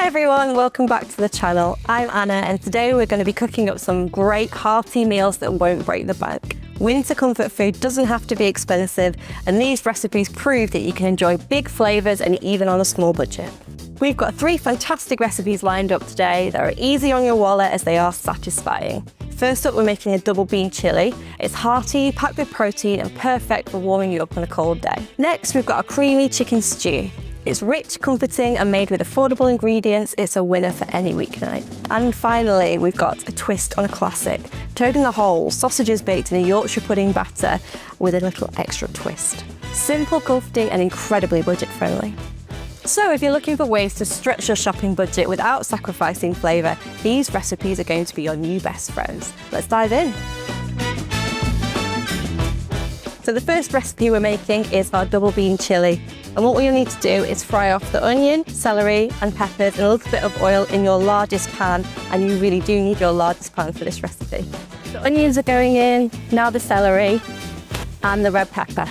Hi everyone, welcome back to the channel. I'm Anna and today we're going to be cooking up some great hearty meals that won't break the bank. Winter comfort food doesn't have to be expensive and these recipes prove that you can enjoy big flavours and even on a small budget. We've got 3 fantastic recipes lined up today that are easy on your wallet as they are satisfying. First up, we're making a double bean chilli. It's hearty, packed with protein and perfect for warming you up on a cold day. Next, we've got a creamy chicken stew. It's rich, comforting and made with affordable ingredients. It's a winner for any weeknight. And finally, we've got a twist on a classic. Toad in the hole, sausages baked in a Yorkshire pudding batter with a little extra twist. Simple, comforting and incredibly budget friendly. So if you're looking for ways to stretch your shopping budget without sacrificing flavour, these recipes are going to be your new best friends. Let's dive in. So the first recipe we're making is our double bean chilli. And what we'll need to do is fry off the onion, celery and peppers and a little bit of oil in your largest pan. And you really do need your largest pan for this recipe. The onions are going in, now the celery and the red pepper.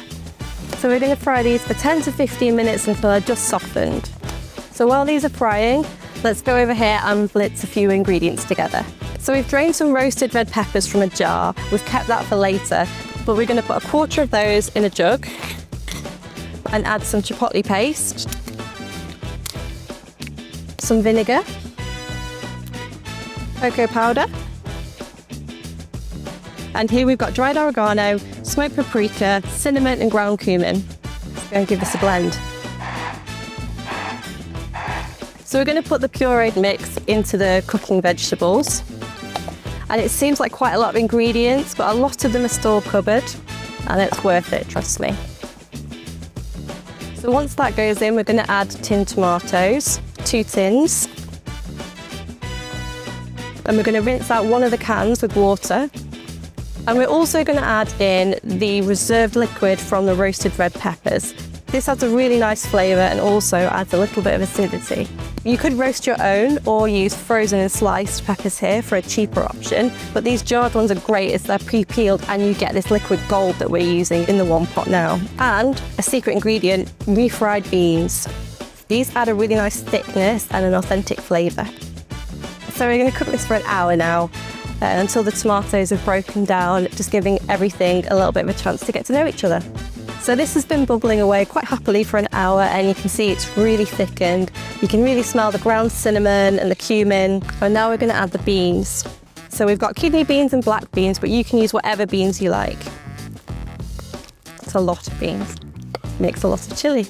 So we're going to fry these for 10 to 15 minutes until they're just softened. So while these are frying, let's go over here and blitz a few ingredients together. So we've drained some roasted red peppers from a jar. We've kept that for later, but we're going to put a quarter of those in a jug and add some chipotle paste, some vinegar, cocoa powder, and here we've got dried oregano, smoked paprika, cinnamon and ground cumin. Let's go and give this a blend. So we're going to put the pureed mix into the cooking vegetables. And it seems like quite a lot of ingredients, but a lot of them are store cupboard, and it's worth it, trust me. So once that goes in, we're going to add tinned tomatoes, 2 tins. And we're going to rinse out one of the cans with water. And we're also going to add in the reserved liquid from the roasted red peppers. This adds a really nice flavour and also adds a little bit of acidity. You could roast your own or use frozen and sliced peppers here for a cheaper option, but these jarred ones are great as they're pre-peeled and you get this liquid gold that we're using in the one pot now. And a secret ingredient, refried beans. These add a really nice thickness and an authentic flavour. So we're going to cook this for an hour now until the tomatoes have broken down, just giving everything a little bit of a chance to get to know each other. So this has been bubbling away quite happily for an hour and you can see it's really thickened. You can really smell the ground cinnamon and the cumin. And now we're going to add the beans. So we've got kidney beans and black beans, but you can use whatever beans you like. It's a lot of beans. Makes a lot of chilli.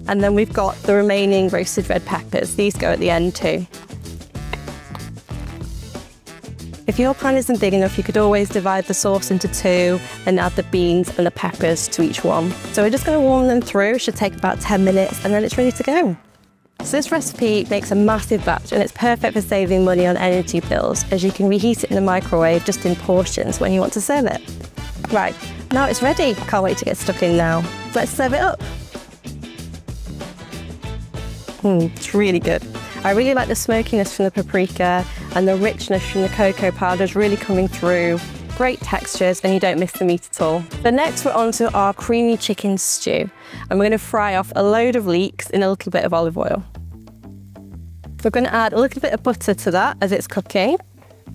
And then we've got the remaining roasted red peppers. These go at the end too. If your pan isn't big enough, you could always divide the sauce into 2 and add the beans and the peppers to each one. So we're just going to warm them through. It should take about 10 minutes and then it's ready to go. So this recipe makes a massive batch and it's perfect for saving money on energy bills as you can reheat it in the microwave just in portions when you want to serve it. Right, now it's ready. Can't wait to get stuck in now. Let's serve it up. It's really good. I really like the smokiness from the paprika and the richness from the cocoa powder is really coming through. Great textures and you don't miss the meat at all. But next we're on to our creamy chicken stew and we're going to fry off a load of leeks in a little bit of olive oil. We're going to add a little bit of butter to that as it's cooking.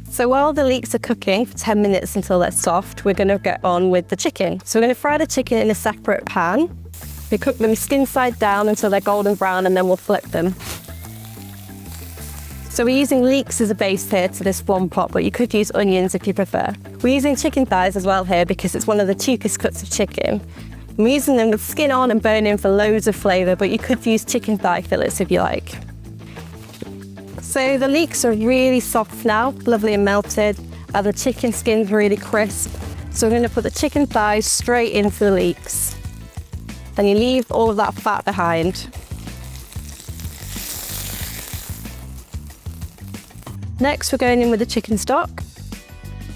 So while the leeks are cooking for 10 minutes until they're soft, we're going to get on with the chicken. So we're going to fry the chicken in a separate pan. We cook them skin side down until they're golden brown and then we'll flip them. So we're using leeks as a base here to this one pot, but you could use onions if you prefer. We're using chicken thighs as well here because it's one of the cheapest cuts of chicken. I'm using them with skin on and bone in for loads of flavour, but you could use chicken thigh fillets if you like. So the leeks are really soft now, lovely and melted, and the chicken skin's really crisp. So we're going to put the chicken thighs straight into the leeks. And you leave all of that fat behind. Next, we're going in with the chicken stock.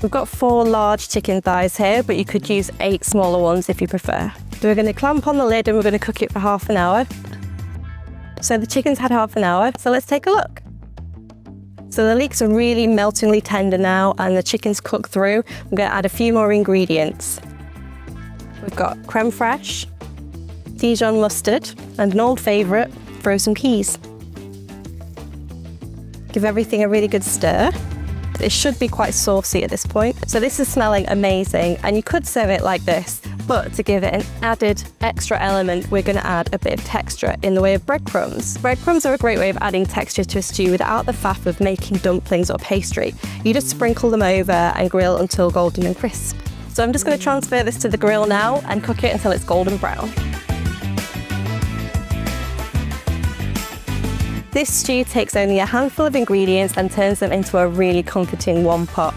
We've got 4 large chicken thighs here, but you could use 8 smaller ones if you prefer. So we're going to clamp on the lid and we're going to cook it for half an hour. So the chicken's had half an hour, so let's take a look. So the leeks are really meltingly tender now and the chicken's cooked through. I'm going to add a few more ingredients. We've got creme fraiche, Dijon mustard, and an old favourite, frozen peas. Give everything a really good stir. It should be quite saucy at this point. So this is smelling amazing, and you could serve it like this, but to give it an added extra element, we're going to add a bit of texture in the way of breadcrumbs. Breadcrumbs are a great way of adding texture to a stew without the faff of making dumplings or pastry. You just sprinkle them over and grill until golden and crisp. So I'm just going to transfer this to the grill now and cook it until it's golden brown. This stew takes only a handful of ingredients and turns them into a really comforting one pot.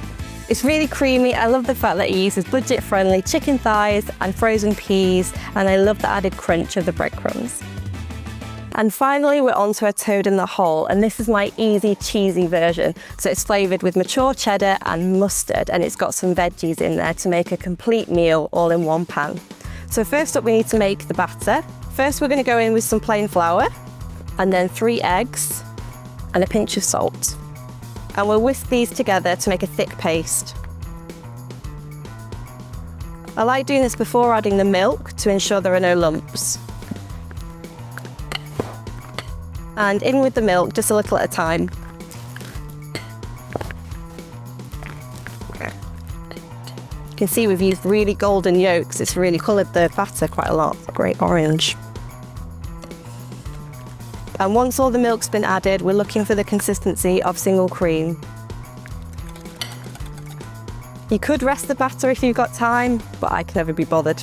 It's really creamy. I love the fact that it uses budget-friendly chicken thighs and frozen peas, and I love the added crunch of the breadcrumbs. And finally, we're onto a toad in the hole, and this is my easy, cheesy version. So it's flavoured with mature cheddar and mustard, and it's got some veggies in there to make a complete meal all in one pan. So first up, we need to make the batter. First, we're going to go in with some plain flour, and then 3 eggs and a pinch of salt. And we'll whisk these together to make a thick paste. I like doing this before adding the milk to ensure there are no lumps. And in with the milk, just a little at a time. You can see we've used really golden yolks. It's really coloured the batter quite a lot. Great orange. And once all the milk's been added, we're looking for the consistency of single cream. You could rest the batter if you've got time, but I can never be bothered.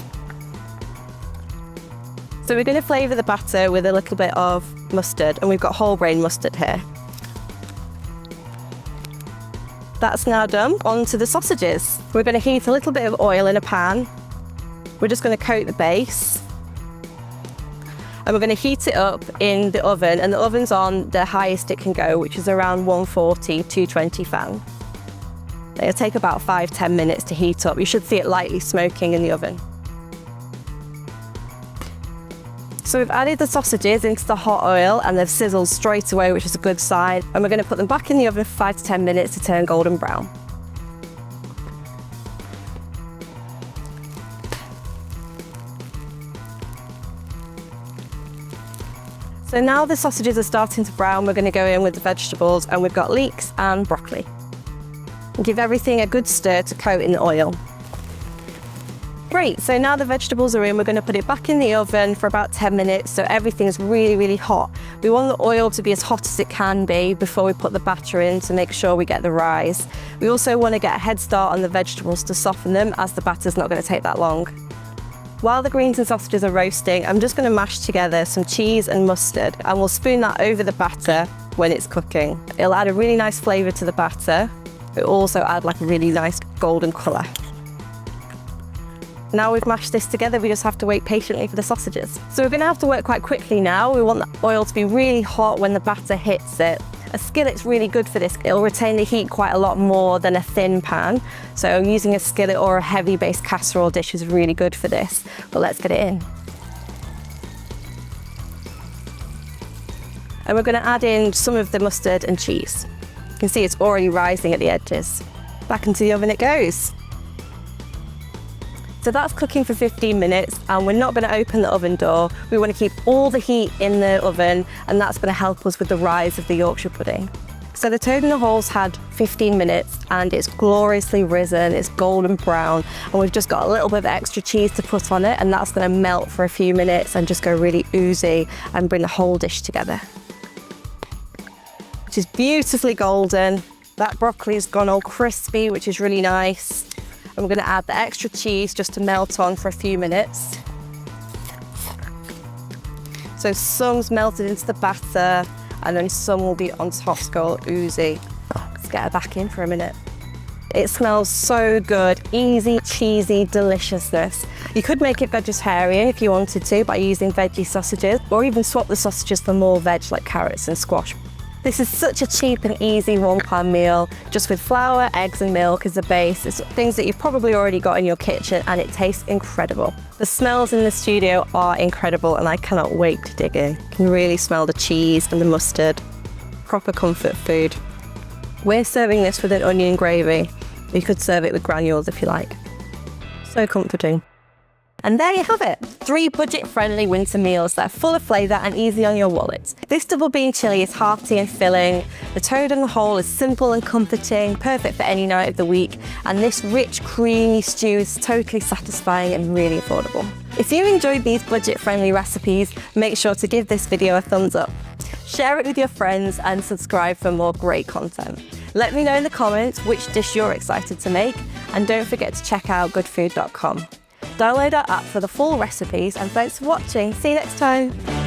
So we're going to flavour the batter with a little bit of mustard, and we've got whole grain mustard here. That's now done. On to the sausages. We're going to heat a little bit of oil in a pan. We're just going to coat the base. And we're going to heat it up in the oven, and the oven's on the highest it can go, which is around 140, 220 fan. It'll take about 5–10 minutes to heat up. You should see it lightly smoking in the oven. So we've added the sausages into the hot oil, and they've sizzled straight away, which is a good sign. And we're going to put them back in the oven for 5–10 minutes to turn golden brown. So now the sausages are starting to brown, we're going to go in with the vegetables, and we've got leeks and broccoli. And give everything a good stir to coat in the oil. Great, so now the vegetables are in, we're going to put it back in the oven for about 10 minutes so everything's really, really hot. We want the oil to be as hot as it can be before we put the batter in to make sure we get the rise. We also want to get a head start on the vegetables to soften them, as the batter's not going to take that long. While the greens and sausages are roasting, I'm just going to mash together some cheese and mustard, and we'll spoon that over the batter when it's cooking. It'll add a really nice flavour to the batter. It'll also add like a really nice golden colour. Now we've mashed this together, we just have to wait patiently for the sausages. So we're going to have to work quite quickly now. We want the oil to be really hot when the batter hits it. A skillet's really good for this. It'll retain the heat quite a lot more than a thin pan. So using a skillet or a heavy base casserole dish is really good for this. But let's get it in. And we're going to add in some of the mustard and cheese. You can see it's already rising at the edges. Back into the oven it goes. So that's cooking for 15 minutes, and we're not going to open the oven door. We want to keep all the heat in the oven, and that's going to help us with the rise of the Yorkshire pudding. So the toad in the hole's had 15 minutes and it's gloriously risen, it's golden brown, and we've just got a little bit of extra cheese to put on it, and that's going to melt for a few minutes and just go really oozy and bring the whole dish together. Which is beautifully golden. That broccoli's gone all crispy, which is really nice. And we're going to add the extra cheese just to melt on for a few minutes. So some's melted into the batter, and then some will be on top to go all oozy. Let's get her back in for a minute. It smells so good, easy, cheesy deliciousness. You could make it vegetarian if you wanted to by using veggie sausages, or even swap the sausages for more veg like carrots and squash. This is such a cheap and easy one-pan meal, just with flour, eggs and milk as a base. It's things that you've probably already got in your kitchen, and it tastes incredible. The smells in the studio are incredible, and I cannot wait to dig in. You can really smell the cheese and the mustard. Proper comfort food. We're serving this with an onion gravy. You could serve it with granules if you like. So comforting. And there you have it, 3 budget-friendly winter meals that are full of flavour and easy on your wallet. This double bean chilli is hearty and filling, the toad on the whole is simple and comforting, perfect for any night of the week, and this rich, creamy stew is totally satisfying and really affordable. If you enjoyed these budget-friendly recipes, make sure to give this video a thumbs up. Share it with your friends and subscribe for more great content. Let me know in the comments which dish you're excited to make, and don't forget to check out goodfood.com. Download our app for the full recipes, and thanks for watching. See you next time.